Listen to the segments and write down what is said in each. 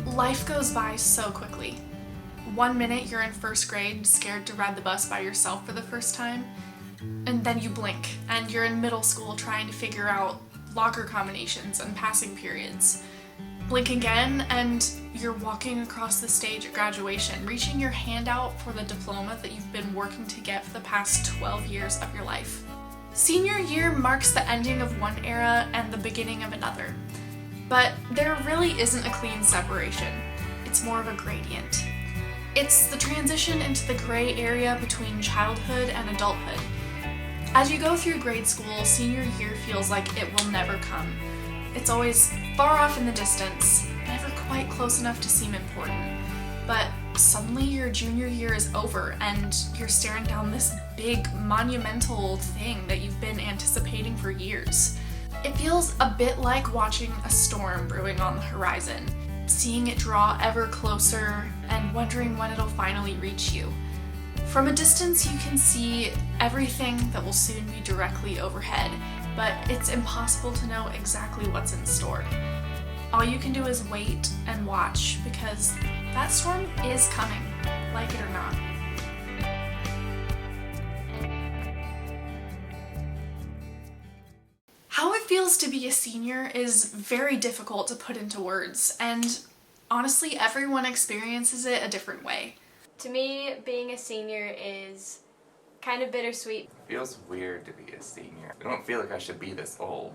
Life goes by so quickly. One minute you're in first grade, scared to ride the bus by yourself for the first time, and then you blink, and you're in middle school trying to figure out locker combinations and passing periods. Blink again, and you're walking across the stage at graduation, reaching your hand out for the diploma that you've been working to get for the past 12 years of your life. Senior year marks the ending of one era and the beginning of another. But there really isn't a clean separation. It's more of a gradient. It's the transition into the gray area between childhood and adulthood. As you go through grade school, senior year feels like it will never come. It's always far off in the distance, never quite close enough to seem important. But suddenly your junior year is over and you're staring down this big, monumental thing that you've been anticipating for years. It feels a bit like watching a storm brewing on the horizon, seeing it draw ever closer and wondering when it'll finally reach you. From a distance you can see everything that will soon be directly overhead, but it's impossible to know exactly what's in store. All you can do is wait and watch, because that storm is coming, like it or not. How it feels to be a senior is very difficult to put into words, and honestly, everyone experiences it a different way. To me, being a senior is kind of bittersweet. It feels weird to be a senior. I don't feel like I should be this old.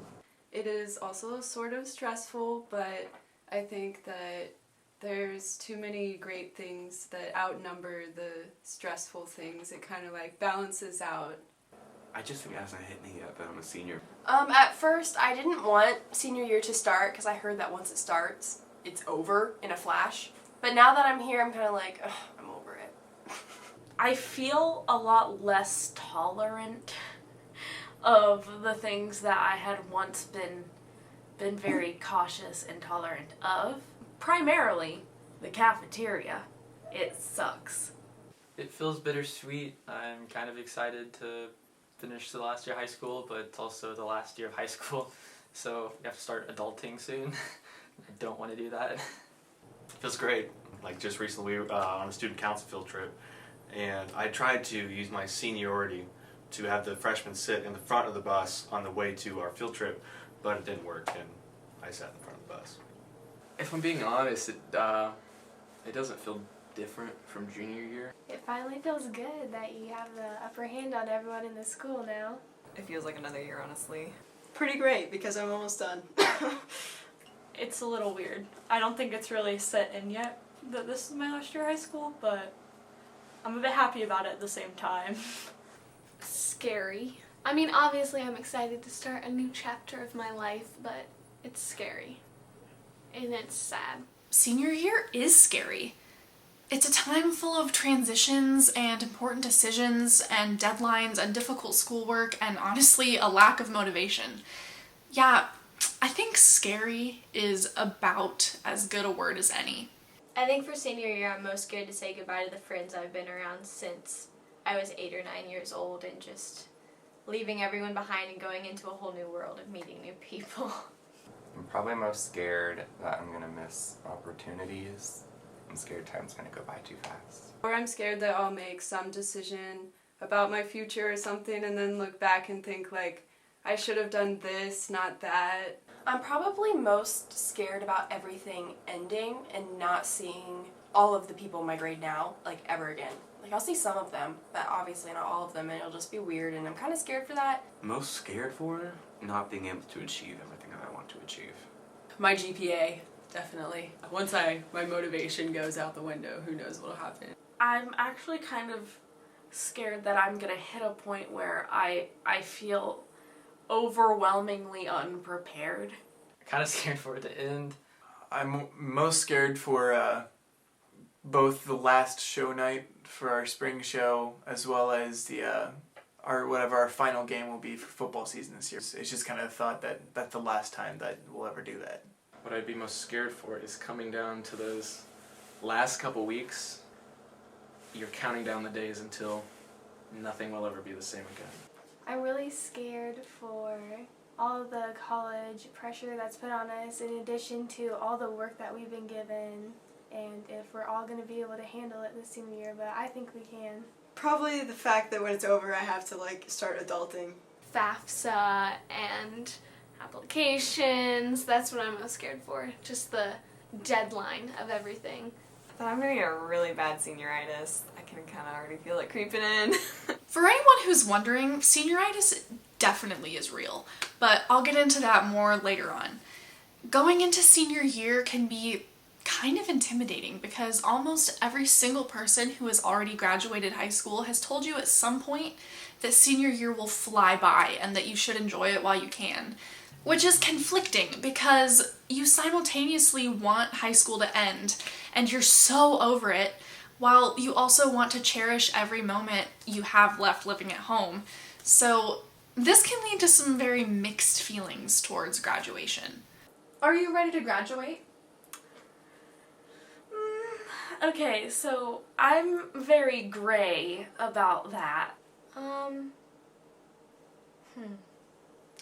It is also sort of stressful, but I think that there's too many great things that outnumber the stressful things. It kind of like balances out. I just think it hasn't hit me yet that I'm a senior. At first, I didn't want senior year to start because I heard that once it starts, it's over in a flash. But now that I'm here, I'm kind of like, ugh, I'm over it. I feel a lot less tolerant of the things that I had once been very cautious and tolerant of. Primarily, the cafeteria. It sucks. It feels bittersweet. I'm kind of excited to finish the last year of high school, but it's also the last year of high school, so we have to start adulting soon. I don't want to do that. Feels great. Like just recently we were on a student council field trip, and I tried to use my seniority to have the freshmen sit in the front of the bus on the way to our field trip, but it didn't work, and I sat in front of the bus. If I'm being honest, it doesn't feel different from junior year. It finally feels good that you have the upper hand on everyone in the school now. It feels like another year, honestly. Pretty great, because I'm almost done. It's a little weird. I don't think it's really set in yet that this is my last year of high school, but I'm a bit happy about it at the same time. Scary. I mean, obviously I'm excited to start a new chapter of my life, but it's scary. And it's sad. Senior year is scary. It's a time full of transitions and important decisions and deadlines and difficult schoolwork and honestly a lack of motivation. Yeah, I think scary is about as good a word as any. I think for senior year, I'm most scared to say goodbye to the friends I've been around since I was 8 or 9 years old, and just leaving everyone behind and going into a whole new world and meeting new people. I'm probably most scared that I'm gonna miss opportunities. I'm scared time's gonna go by too fast. Or I'm scared that I'll make some decision about my future or something and then look back and think like, I should have done this, not that. I'm probably most scared about everything ending and not seeing all of the people in my grade now, like, ever again. Like, I'll see some of them, but obviously not all of them, and it'll just be weird, and I'm kind of scared for that. Most scared for not being able to achieve everything that I want to achieve. My GPA, definitely. Once my motivation goes out the window, who knows what'll happen. I'm actually kind of scared that I'm gonna hit a point where I feel overwhelmingly unprepared. Kind of scared for it to end. I'm most scared for both the last show night for our spring show as well as the our final game will be for football season this year. It's just kind of the thought that that's the last time that we'll ever do that. What I'd be most scared for is coming down to those last couple weeks. You're counting down the days until nothing will ever be the same again. I'm really scared for all of the college pressure that's put on us, in addition to all the work that we've been given, and if we're all going to be able to handle it this senior year, but I think we can. Probably the fact that when it's over, I have to like start adulting. FAFSA and applications, that's what I'm most scared for. Just the deadline of everything. But I'm gonna get a really bad senioritis. I can kind of already feel it creeping in. For anyone who's wondering, senioritis definitely is real, but I'll get into that more later on. Going into senior year can be kind of intimidating because almost every single person who has already graduated high school has told you at some point that senior year will fly by and that you should enjoy it while you can, which is conflicting because you simultaneously want high school to end and you're so over it, while you also want to cherish every moment you have left living at home. So this can lead to some very mixed feelings towards graduation. Are you ready to graduate? Okay, so I'm very gray about that.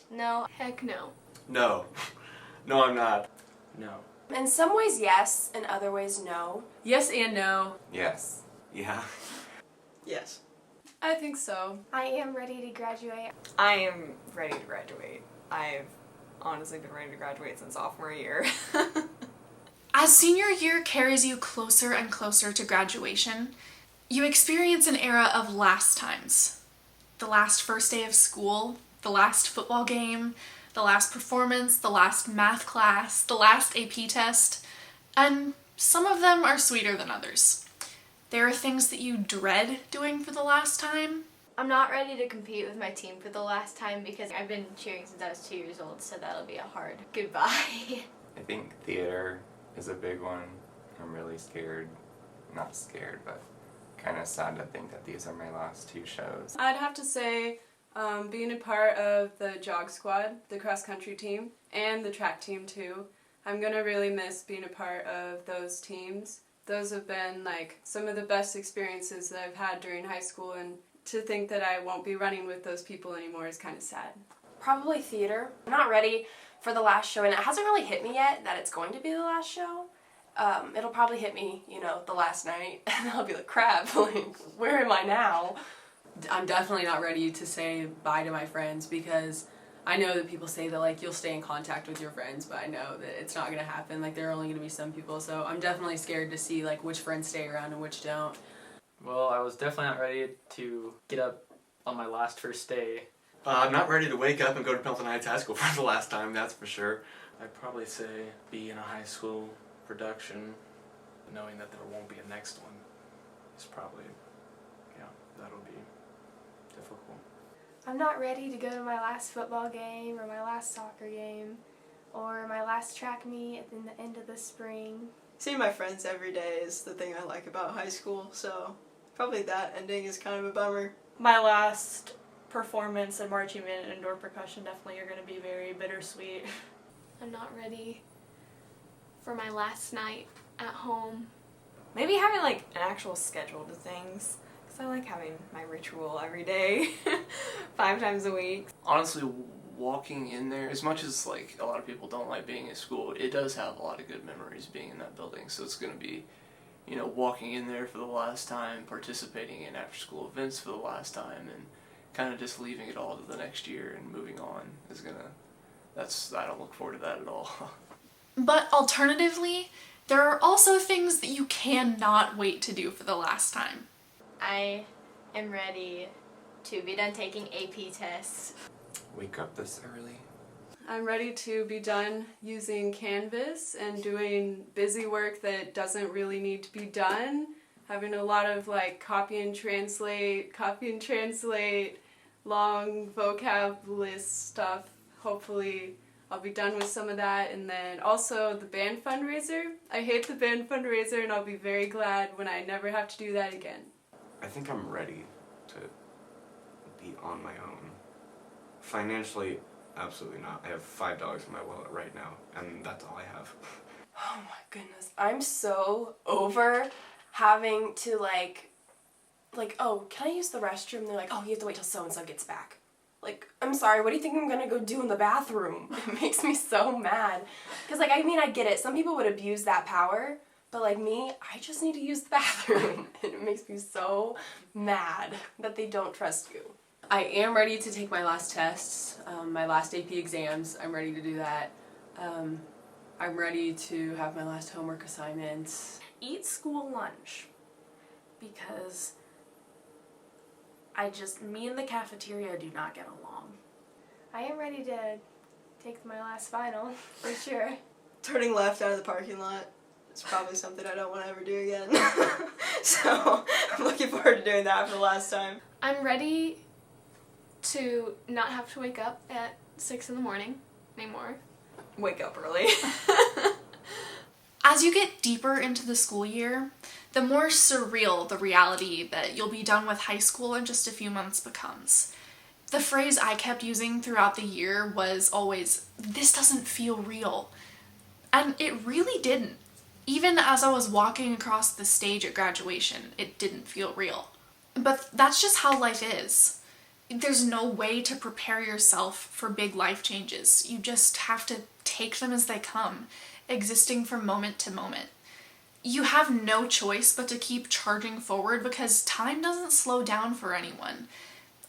No. Heck no. No. No, I'm not. No. In some ways, yes. In other ways, no. Yes and no. Yes. Yeah. Yes. I think so. I am ready to graduate. I am ready to graduate. I've honestly been ready to graduate since sophomore year. As senior year carries you closer and closer to graduation, you experience an era of last times. The last first day of school, the last football game, the last performance, the last math class, the last AP test, and some of them are sweeter than others. There are things that you dread doing for the last time. I'm not ready to compete with my team for the last time because I've been cheering since I was 2 years old, so that'll be a hard goodbye. I think theater is a big one. I'm really scared. Not scared, but kind of sad to think that these are my last 2 shows. I'd have to say being a part of the jog squad, the cross country team, and the track team too. I'm gonna really miss being a part of those teams. Those have been like some of the best experiences that I've had during high school, and to think that I won't be running with those people anymore is kind of sad. Probably theater. I'm not ready for the last show, and it hasn't really hit me yet that it's going to be the last show. It'll probably hit me, the last night, and I'll be like, crap, like, where am I now? I'm definitely not ready to say bye to my friends because I know that people say that like you'll stay in contact with your friends, but I know that it's not going to happen. Like there are only going to be some people, so I'm definitely scared to see like which friends stay around and which don't. Well, I was definitely not ready to get up on my last first day. I'm not ready to wake up and go to Pelton Heights High School for the last time, that's for sure. I'd probably say be in a high school production, knowing that there won't be a next one is probably, that'll be difficult. I'm not ready to go to my last football game or my last soccer game or my last track meet at the end of the spring. Seeing my friends every day is the thing I like about high school, so probably that ending is kind of a bummer. My last performance in marching band and indoor percussion definitely are going to be very bittersweet. I'm not ready for my last night at home. Maybe having like an actual schedule to things, because I like having my ritual every day, 5 times a week. Honestly, walking in there, as much as like a lot of people don't like being in school, it does have a lot of good memories being in that building. So it's going to be, walking in there for the last time, participating in after school events for the last time, and kind of just leaving it all to the next year and moving on is I don't look forward to that at all. But alternatively, there are also things that you cannot wait to do for the last time. I am ready to be done taking AP tests. Wake up this early. I'm ready to be done using Canvas and doing busy work that doesn't really need to be done. Having a lot of like copy and translate, long vocab list stuff. Hopefully I'll be done with some of that. And then also the band fundraiser. I hate the band fundraiser and I'll be very glad when I never have to do that again. I think I'm ready to be on my own. Financially, absolutely not. I have $5 in my wallet right now, and that's all I have. Oh my goodness. I'm so over having to like, oh, can I use the restroom? They're like, oh, you have to wait till so-and-so gets back. Like, I'm sorry, what do you think I'm gonna go do in the bathroom? It makes me so mad. Because, like, I mean, I get it. Some people would abuse that power, but, like, me, I just need to use the bathroom. And it makes me so mad that they don't trust you. I am ready to take my last tests, my last AP exams. I'm ready to do that. I'm ready to have my last homework assignments. Eat school lunch, because me and the cafeteria do not get along. I am ready to take my last final, for sure. Turning left out of the parking lot is probably something I don't want to ever do again. So I'm looking forward to doing that for the last time. I'm ready to not have to wake up at 6 in the morning anymore. Wake up early. As you get deeper into the school year, the more surreal the reality that you'll be done with high school in just a few months becomes. The phrase I kept using throughout the year was always, "This doesn't feel real." And it really didn't. Even as I was walking across the stage at graduation, it didn't feel real. But that's just how life is. There's no way to prepare yourself for big life changes. You just have to take them as they come, existing from moment to moment. You have no choice but to keep charging forward because time doesn't slow down for anyone.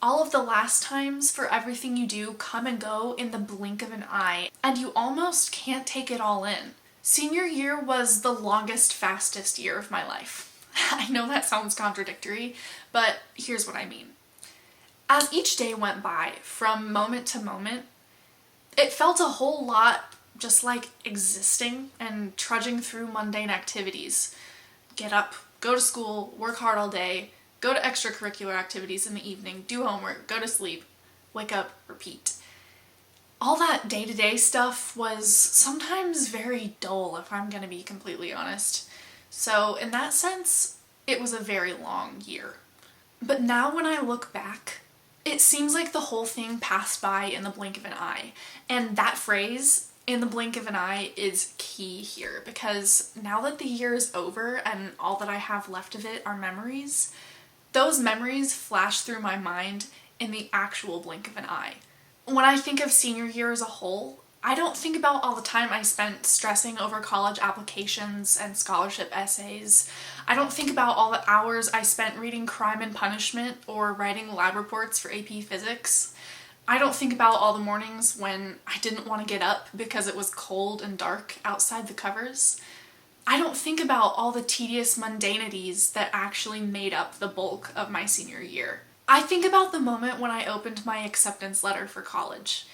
All of the last times for everything you do come and go in the blink of an eye, and you almost can't take it all in. Senior year was the longest, fastest year of my life. I know that sounds contradictory, but here's what I mean. As each day went by, from moment to moment, it felt a whole lot just like existing and trudging through mundane activities. Get up, go to school, work hard all day, go to extracurricular activities in the evening, do homework, go to sleep, wake up, repeat. All that day-to-day stuff was sometimes very dull, if I'm gonna be completely honest. So in that sense, it was a very long year. But now when I look back, it seems like the whole thing passed by in the blink of an eye. And that phrase, in the blink of an eye, is key here, because now that the year is over and all that I have left of it are memories, those memories flash through my mind in the actual blink of an eye. When I think of senior year as a whole, I don't think about all the time I spent stressing over college applications and scholarship essays. I don't think about all the hours I spent reading Crime and Punishment or writing lab reports for AP Physics. I don't think about all the mornings when I didn't want to get up because it was cold and dark outside the covers. I don't think about all the tedious mundanities that actually made up the bulk of my senior year. I think about the moment when I opened my acceptance letter for college.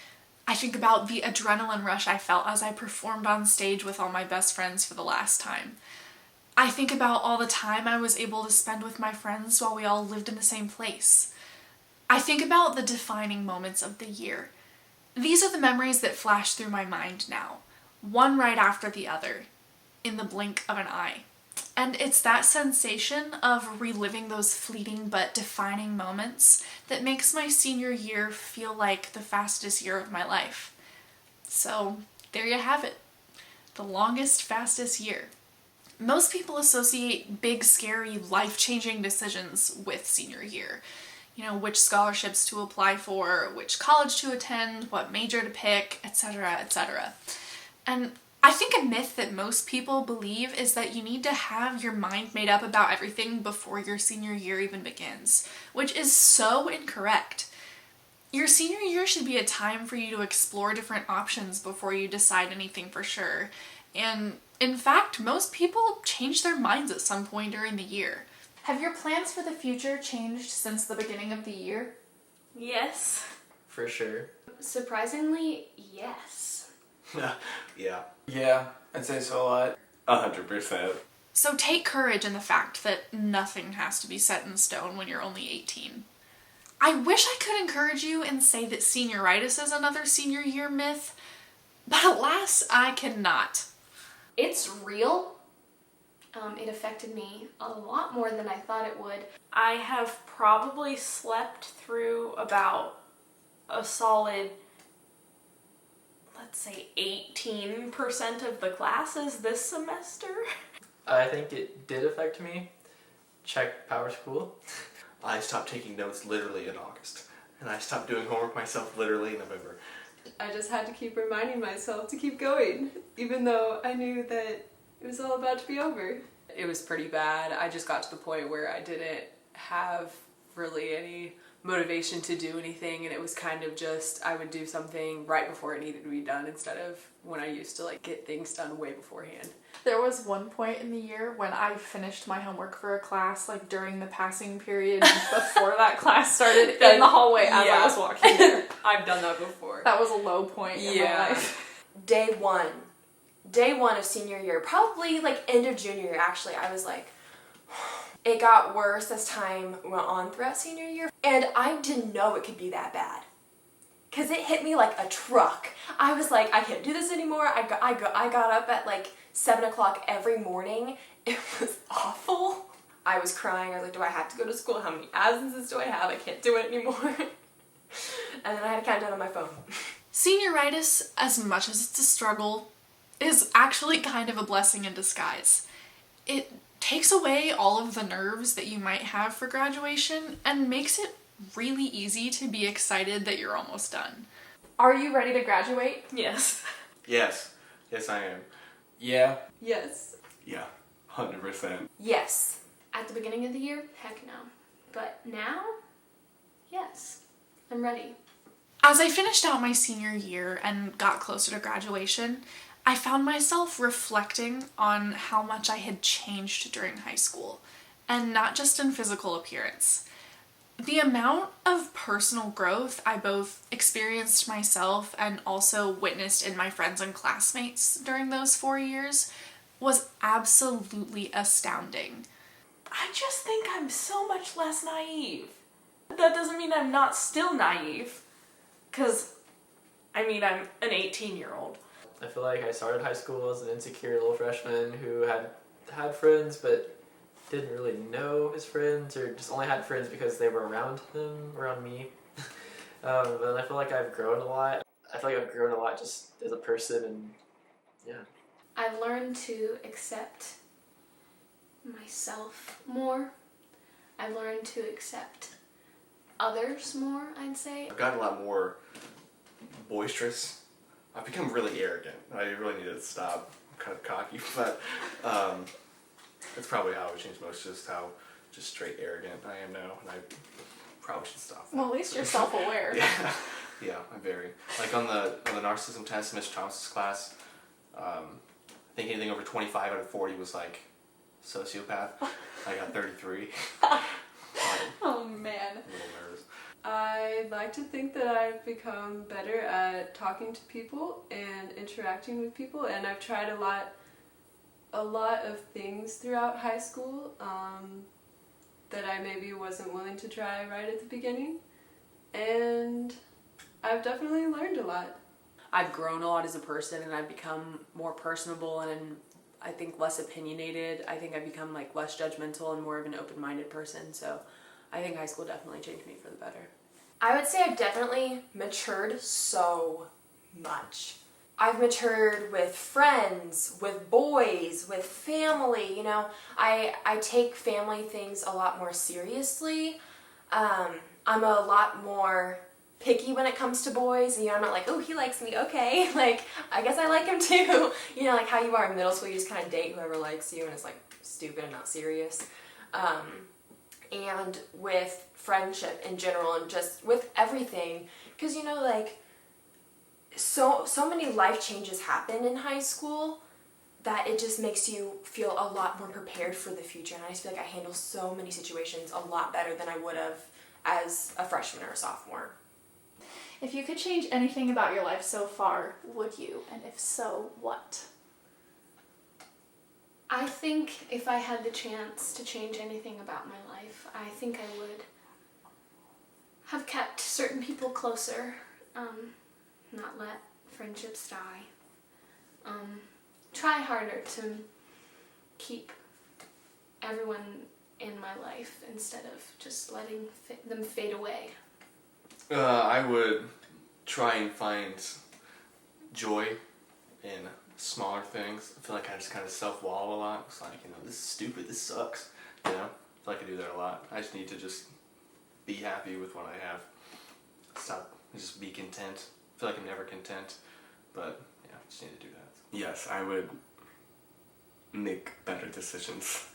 I think about the adrenaline rush I felt as I performed on stage with all my best friends for the last time. I think about all the time I was able to spend with my friends while we all lived in the same place. I think about the defining moments of the year. These are the memories that flash through my mind now, one right after the other, in the blink of an eye. And it's that sensation of reliving those fleeting but defining moments that makes my senior year feel like the fastest year of my life. So there you have it, the longest, fastest year. Most people associate big, scary, life-changing decisions with senior year. You know, which scholarships to apply for, which college to attend, what major to pick, etc., etc. And I think a myth that most people believe is that you need to have your mind made up about everything before your senior year even begins, which is so incorrect. Your senior year should be a time for you to explore different options before you decide anything for sure. And in fact, most people change their minds at some point during the year. Have your plans for the future changed since the beginning of the year? Yes. For sure. Surprisingly, yes. Yeah. Yeah, I'd say so a lot. 100%. So take courage in the fact that nothing has to be set in stone when you're only 18. I wish I could encourage you and say that senioritis is another senior year myth, but alas, I cannot. It's real. It affected me a lot more than I thought it would. I have probably slept through about a solid, let's say 18% of the classes this semester. I think it did affect me. Check Power School. I stopped taking notes literally in August. and I stopped doing homework myself literally in November. I just had to keep reminding myself to keep going, even though I knew that it was all about to be over. It was pretty bad. I just got to the point where I didn't have really any motivation to do anything, and it was kind of just I would do something right before it needed to be done instead of when I used to like get things done way beforehand. There was one point in the year when I finished my homework for a class, like during the passing period before that class started in the hallway as I was walking there. I've done that before. That was a low point in my life. Day one of senior year, probably like end of junior year actually, I was like, it got worse as time went on throughout senior year, and I didn't know it could be that bad. Cause it hit me like a truck. I was like, I can't do this anymore. I got up at like 7 o'clock every morning. It was awful. I was crying. I was like, do I have to go to school? How many absences do I have? I can't do it anymore. And then I had to count down on my phone. Senioritis, as much as it's a struggle, is actually kind of a blessing in disguise. It takes away all of the nerves that you might have for graduation and makes it really easy to be excited that you're almost done. Are you ready to graduate? Yes. Yes. Yes, I am. Yeah. Yes. Yeah. 100%. Yes. At the beginning of the year, heck no. But now, yes. I'm ready. As I finished out my senior year and got closer to graduation, I found myself reflecting on how much I had changed during high school, and not just in physical appearance. The amount of personal growth I both experienced myself and also witnessed in my friends and classmates during those 4 years was absolutely astounding. I just think I'm so much less naive. That doesn't mean I'm not still naive. Because, I mean, I'm an 18-year-old. I feel like I started high school as an insecure little freshman who had friends but didn't really know his friends, or just only had friends because they were around me. But I feel like I've grown a lot. I feel like I've grown a lot just as a person, and yeah. I've learned to accept myself more. I've learned to accept others more, I'd say. I've gotten a lot more boisterous. I've become really arrogant. I really need to stop. I'm kind of cocky, but that's probably how I would change most, just how just straight arrogant I am now, and I probably should stop that. Well, at least you're self-aware. Yeah, I'm very. Like on the narcissism test in Mr. Thomas's class, I think anything over 25 out of 40 was like sociopath. I got 33. Oh man. I'm a little nervous. I'd like to think that I've become better at talking to people and interacting with people, and I've tried a lot of things throughout high school that I maybe wasn't willing to try right at the beginning, and I've definitely learned a lot. I've grown a lot as a person, and I've become more personable and I think less opinionated. I think I've become like less judgmental and more of an open-minded person, so I think high school definitely changed me for the better. I would say I've definitely matured so much. I've matured with friends, with boys, with family, you know. I take family things a lot more seriously. I'm a lot more picky when it comes to boys. You know, I'm not like, oh, he likes me, okay. Like, I guess I like him too. You know, like how you are in middle school, you just kind of date whoever likes you and it's like stupid and not serious. And with friendship in general and just with everything. Because, you know, like, so many life changes happen in high school that it just makes you feel a lot more prepared for the future. And I just feel like I handle so many situations a lot better than I would have as a freshman or a sophomore. If you could change anything about your life so far, would you? And if so, what? I think if I had the chance to change anything about my life, I think I would have kept certain people closer, not let friendships die, try harder to keep everyone in my life instead of just letting them fade away. I would try and find joy in smaller things. I feel like I just kind of self-wallow a lot. It's like, you know, this is stupid, this sucks. You know, I feel like I do that a lot. I just need to just be happy with what I have stop, just be content. I feel like I'm never content, but yeah, I just need to do that. Yes, I would make better decisions.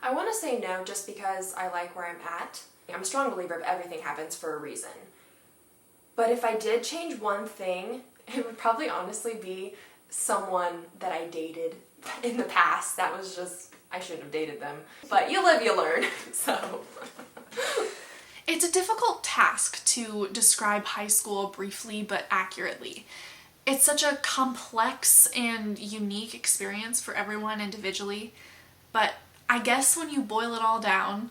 I want to say no just because I like where I'm at. I'm a strong believer of everything happens for a reason. But if I did change one thing, it would probably honestly be someone that I dated in the past. That was just, I shouldn't have dated them. But you live, you learn, so. It's a difficult task to describe high school briefly but accurately. It's such a complex and unique experience for everyone individually, but I guess when you boil it all down,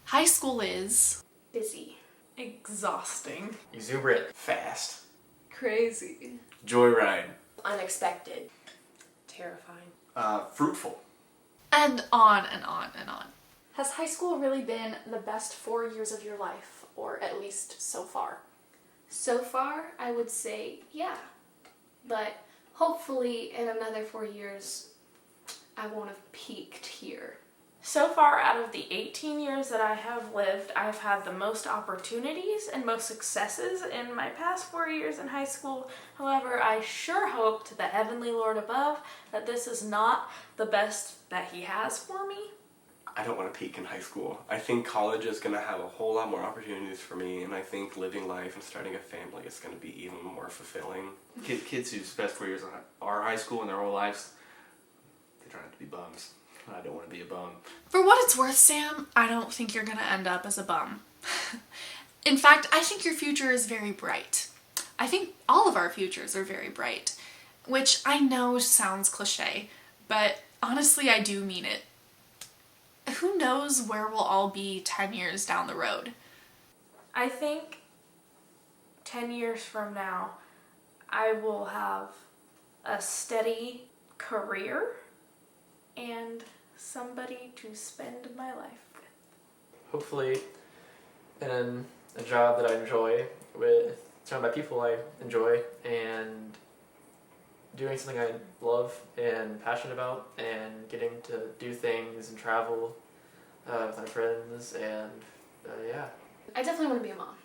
high school is Busy. Exhausting. Exuberant. Fast. Crazy. Joyride. Unexpected. Terrifying. Fruitful. and on and on and on. Has high school really been the best 4 years of your life, or at least so far? So far, I would say yeah. But hopefully in another 4 years, I won't have peaked here. So far, out of the 18 years that I have lived, I've had the most opportunities and most successes in my past 4 years in high school. However, I sure hope to the Heavenly Lord above that this is not the best that He has for me. I don't want to peak in high school. I think college is going to have a whole lot more opportunities for me, and I think living life and starting a family is going to be even more fulfilling. Kids whose best 4 years are high school in their whole lives, they turn out to be bums. I don't want to be a bum. For what it's worth, Sam, I don't think you're gonna end up as a bum. In fact, I think your future is very bright. I think all of our futures are very bright, which I know sounds cliche, but honestly, I do mean it. Who knows where we'll all be 10 years down the road? I think 10 years from now, I will have a steady career and somebody to spend my life with. Hopefully in a job that I enjoy, with surrounded by people I enjoy, and doing something I love and passionate about, and getting to do things and travel with my friends, and yeah. I definitely want to be a mom.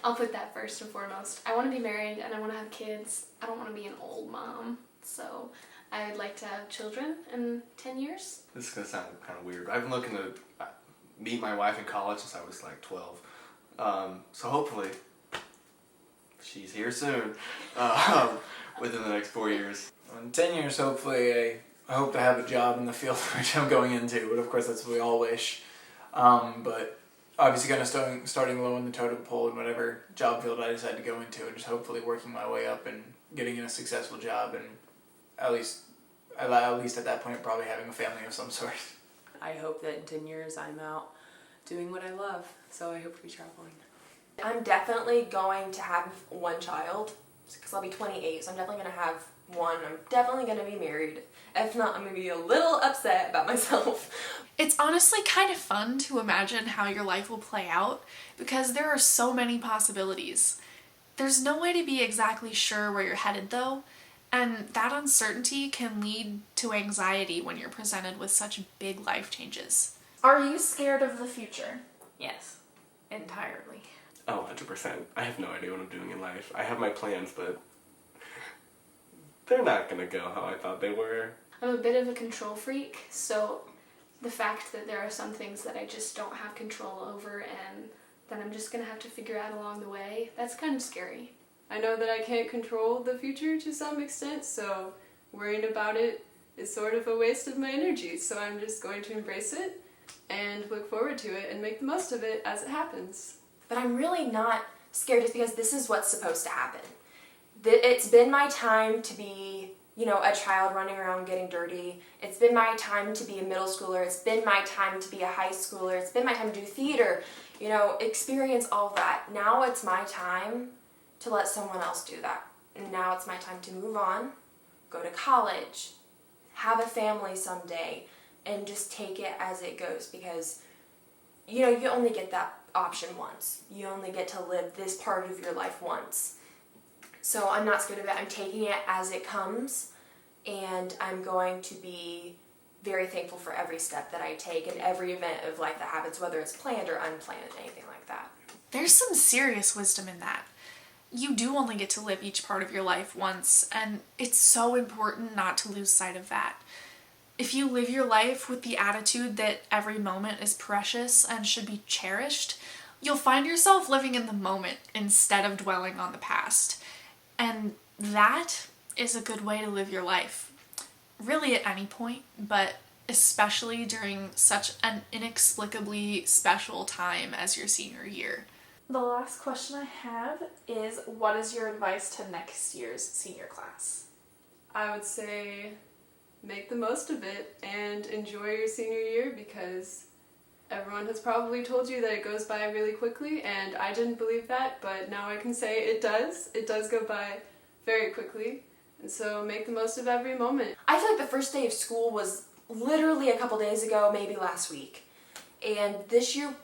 I'll put that first and foremost. I want to be married and I want to have kids. I don't want to be an old mom. So I would like to have children in 10 years. This is going to sound kind of weird. I've been looking to meet my wife in college since I was like 12. So hopefully she's here soon within the next 4 years. In 10 years, hopefully, I hope to have a job in the field which I'm going into, but of course that's what we all wish. But obviously kind of starting low in the totem pole in whatever job field I decide to go into, and just hopefully working my way up and getting in a successful job, and at least at that point probably having a family of some sort. I hope that in 10 years I'm out doing what I love, so I hope to be traveling. I'm definitely going to have one child, because I'll be 28, so I'm definitely going to have one. I'm definitely going to be married. If not, I'm going to be a little upset about myself. It's honestly kind of fun to imagine how your life will play out, because there are so many possibilities. There's no way to be exactly sure where you're headed though, and that uncertainty can lead to anxiety when you're presented with such big life changes. Are you scared of the future? Yes, entirely. Oh, 100%. I have no idea what I'm doing in life. I have my plans, but they're not going to go how I thought they were. I'm a bit of a control freak, so the fact that there are some things that I just don't have control over and that I'm just going to have to figure out along the way, that's kind of scary. I know that I can't control the future to some extent, so worrying about it is sort of a waste of my energy, so I'm just going to embrace it and look forward to it and make the most of it as it happens. But I'm really not scared just because this is what's supposed to happen. It's been my time to be, a child running around getting dirty. It's been my time to be a middle schooler. It's been my time to be a high schooler. It's been my time to do theater, experience all that. Now it's my time to let someone else do that. And now it's my time to move on, go to college, have a family someday, and just take it as it goes, because you only get that option once. You only get to live this part of your life once. So I'm not scared of it. I'm taking it as it comes, and I'm going to be very thankful for every step that I take and every event of life that happens, whether it's planned or unplanned, anything like that. There's some serious wisdom in that. You do only get to live each part of your life once, and it's so important not to lose sight of that. If you live your life with the attitude that every moment is precious and should be cherished, you'll find yourself living in the moment instead of dwelling on the past. And that is a good way to live your life. Really at any point, but especially during such an inexplicably special time as your senior year. The last question I have is, what is your advice to next year's senior class? I would say make the most of it and enjoy your senior year, because everyone has probably told you that it goes by really quickly, and I didn't believe that, but now I can say it does. It does go by very quickly, and so make the most of every moment. I feel like the first day of school was literally a couple days ago, maybe last week. And this year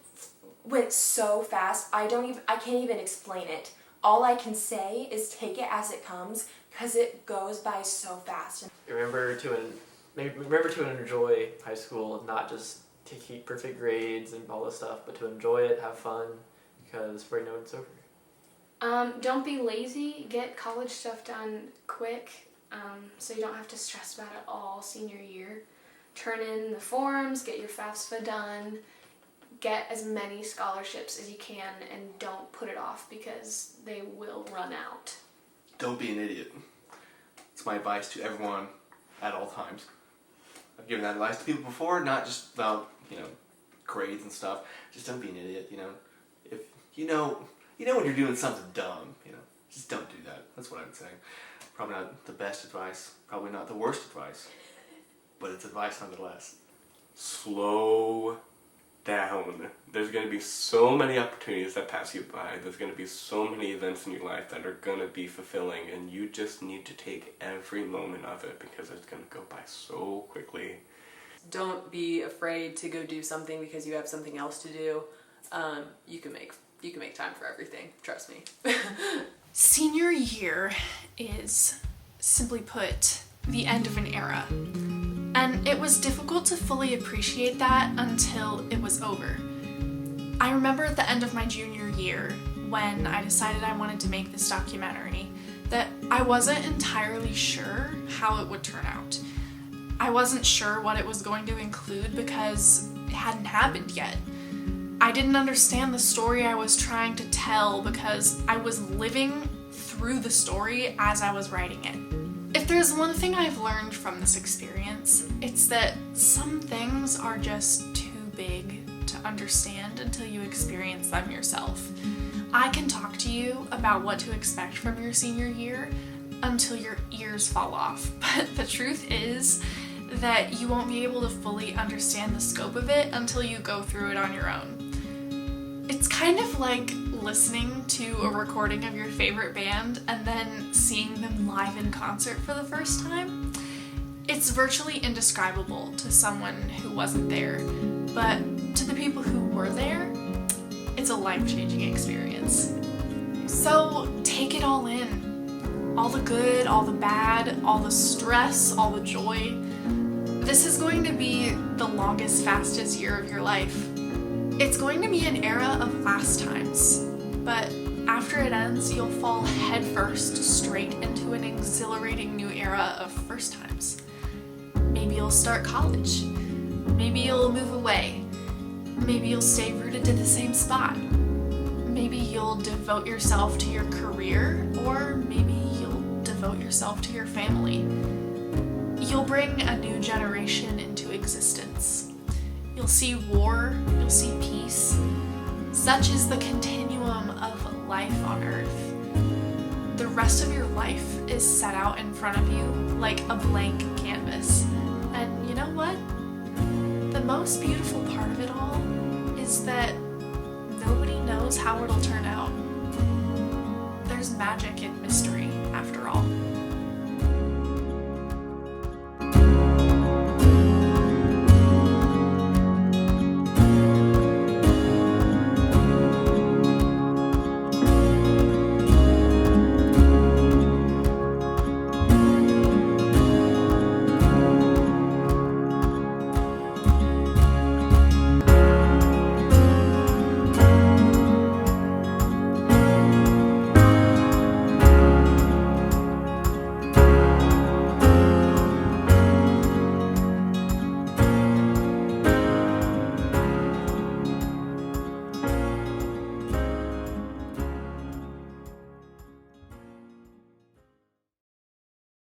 went so fast, I can't even explain it. All I can say is take it as it comes, because it goes by so fast. Remember to enjoy high school, not just to keep perfect grades and all this stuff, but to enjoy it, have fun, because before you know it's over. Don't be lazy. Get college stuff done quick, so you don't have to stress about it all senior year. Turn in the forms, get your FAFSA done, get as many scholarships as you can, and don't put it off because they will run out. Don't be an idiot. It's my advice to everyone at all times. I've given that advice to people before, not just about, grades and stuff. Just don't be an idiot, If you know when you're doing something dumb, just don't do that. That's what I would say. Probably not the best advice, probably not the worst advice, but it's advice nonetheless. Slow down. There's going to be so many opportunities that pass you by. There's going to be so many events in your life that are going to be fulfilling, and you just need to take every moment of it because it's going to go by so quickly. Don't be afraid to go do something because you have something else to do. You can make time for everything, trust me. Senior year is, simply put, the end of an era. And it was difficult to fully appreciate that until it was over. I remember at the end of my junior year, when I decided I wanted to make this documentary, that I wasn't entirely sure how it would turn out. I wasn't sure what it was going to include because it hadn't happened yet. I didn't understand the story I was trying to tell because I was living through the story as I was writing it. If there's one thing I've learned from this experience, it's that some things are just too big to understand until you experience them yourself. I can talk to you about what to expect from your senior year until your ears fall off, but the truth is that you won't be able to fully understand the scope of it until you go through it on your own. It's kind of like listening to a recording of your favorite band and then seeing them live in concert for the first time. It's virtually indescribable to someone who wasn't there, but to the people who were there, it's a life-changing experience. So take it all in. All the good, all the bad, all the stress, all the joy. This is going to be the longest, fastest year of your life. It's going to be an era of last times, but after it ends, you'll fall headfirst straight into an exhilarating new era of first times. Maybe you'll start college. Maybe you'll move away. Maybe you'll stay rooted to the same spot. Maybe you'll devote yourself to your career, or maybe you'll devote yourself to your family. You'll bring a new generation into existence. You'll see war, you'll see peace. Such is the continuum of life on Earth. The rest of your life is set out in front of you like a blank canvas. And you know what? The most beautiful part of it all is that nobody knows how it'll turn out. There's magic in mystery, after all.